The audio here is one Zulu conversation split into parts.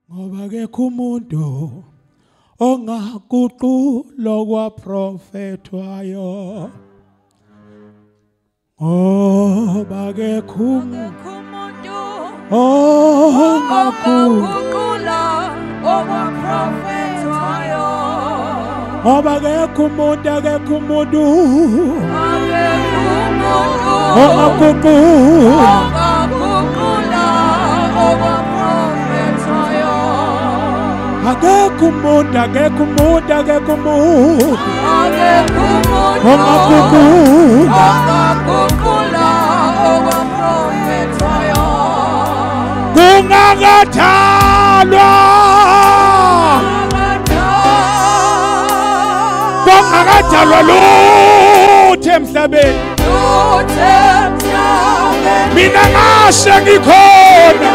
ngoba akekho umuntu ongaguqula kwaprofethwayo ngoba akekho umuntu ongaguqula kwaprofethwayo ngoba akekho umuntu ongaguqula akekho umuntu ongaguqula okwaprofethwayo kungagathalwa lutho emhlabeni mina ngashe ngikhona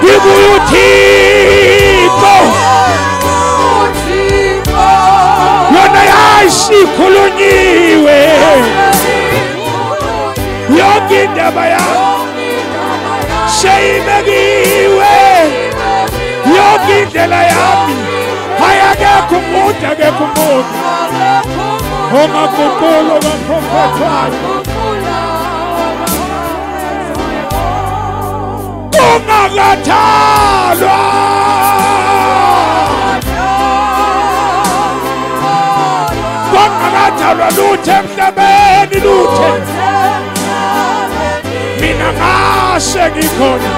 ngibuye uThixo yona yashikhulunyiwe yonke indaba yami sheyibekiwe yonke indlela yami akekho umuntu ongaguqula okwaprofethwayo kungagathalwa lutho emhlabeni lutho mina ngashe ngikhona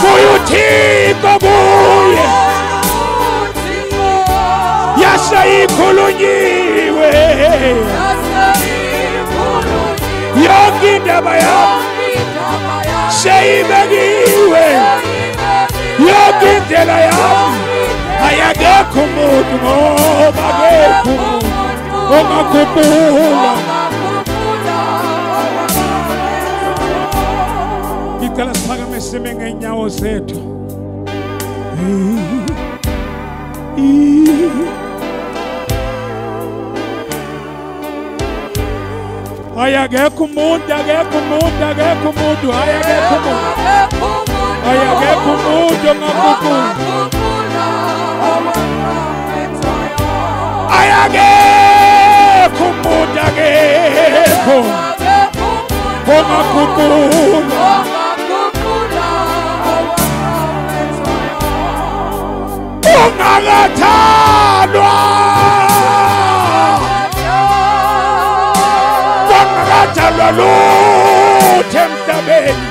kuye uThixo kuye yaseyikhulunyiwe yonke indaba yami sheyibekiwe yonke indlela yami akekho umuntu ngoba akekho ongaguqula ngicela siphakamise ngeenyawo zethu akekho umuntu ongaguqula akekho umuntu ongaguqula kungagathalwa lutho emhlabeni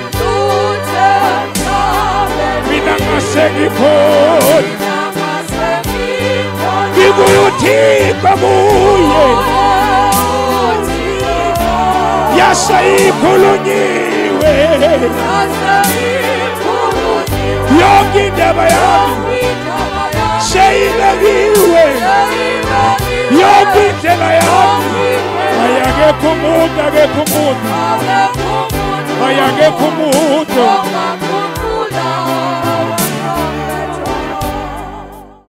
mina ngase ngikhona ngibuye uThixo kuye yaseyikhulunyiwe yonke indaba yami sheyibekiwe yonke indlela yami akekho umuntu